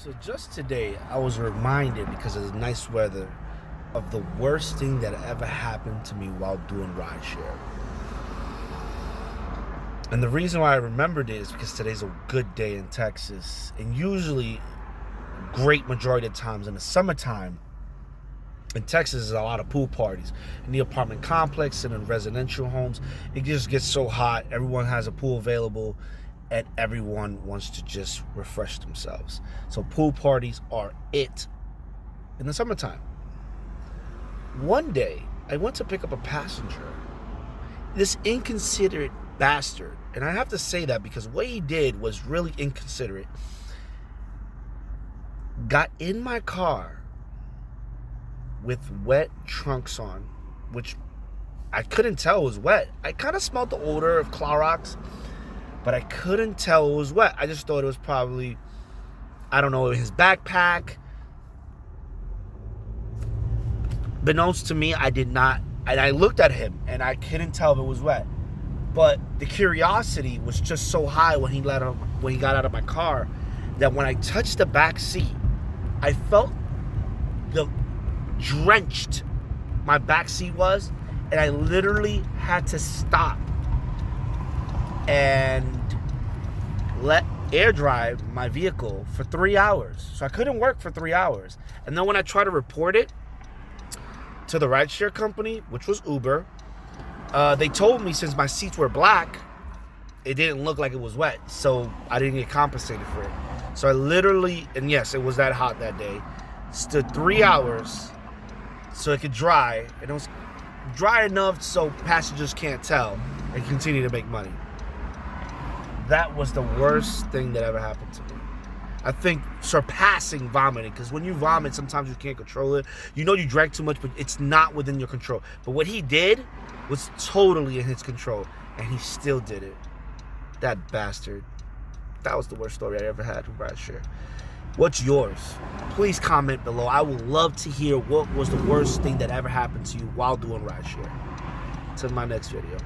So just today, I was reminded, because of the nice weather, of the worst thing that ever happened to me while doing rideshare. And the reason why I remembered it is because today's a good day in Texas. And usually, great majority of times in the summertime, in Texas, there's a lot of pool parties. In the apartment complex and in residential homes, it just gets so hot. Everyone has a pool available, and everyone wants to just refresh themselves. So pool parties are it in the summertime. One day, I went to pick up a passenger. This inconsiderate bastard, and I have to say that because what he did was really inconsiderate, got in my car with wet trunks on, which I couldn't tell was wet. I kind of smelled the odor of Clorox, but I couldn't tell it was wet. I just thought it was probably, I don't know, his backpack. Beknownst to me, I did not, and I looked at him, and I couldn't tell if it was wet. But the curiosity was just so high when he got out of my car, that when I touched the back seat, I felt the drenched my back seat was, and I literally had to stop and let air dry my vehicle for 3 hours. So I couldn't work for 3 hours. And then when I tried to report it to the rideshare company, which was Uber, they told me since my seats were black, it didn't look like it was wet, so I didn't get compensated for it. So I literally, and yes, it was that hot that day, stood 3 hours so it could dry, and it was dry enough so passengers can't tell and continue to make money. That was the worst thing that ever happened to me. I think surpassing vomiting, because when you vomit, sometimes you can't control it. You know you drank too much, but it's not within your control. But what he did was totally in his control, and he still did it. That bastard. That was the worst story I ever had with rideshare. What's yours? Please comment below. I would love to hear what was the worst thing that ever happened to you while doing rideshare. Till my next video.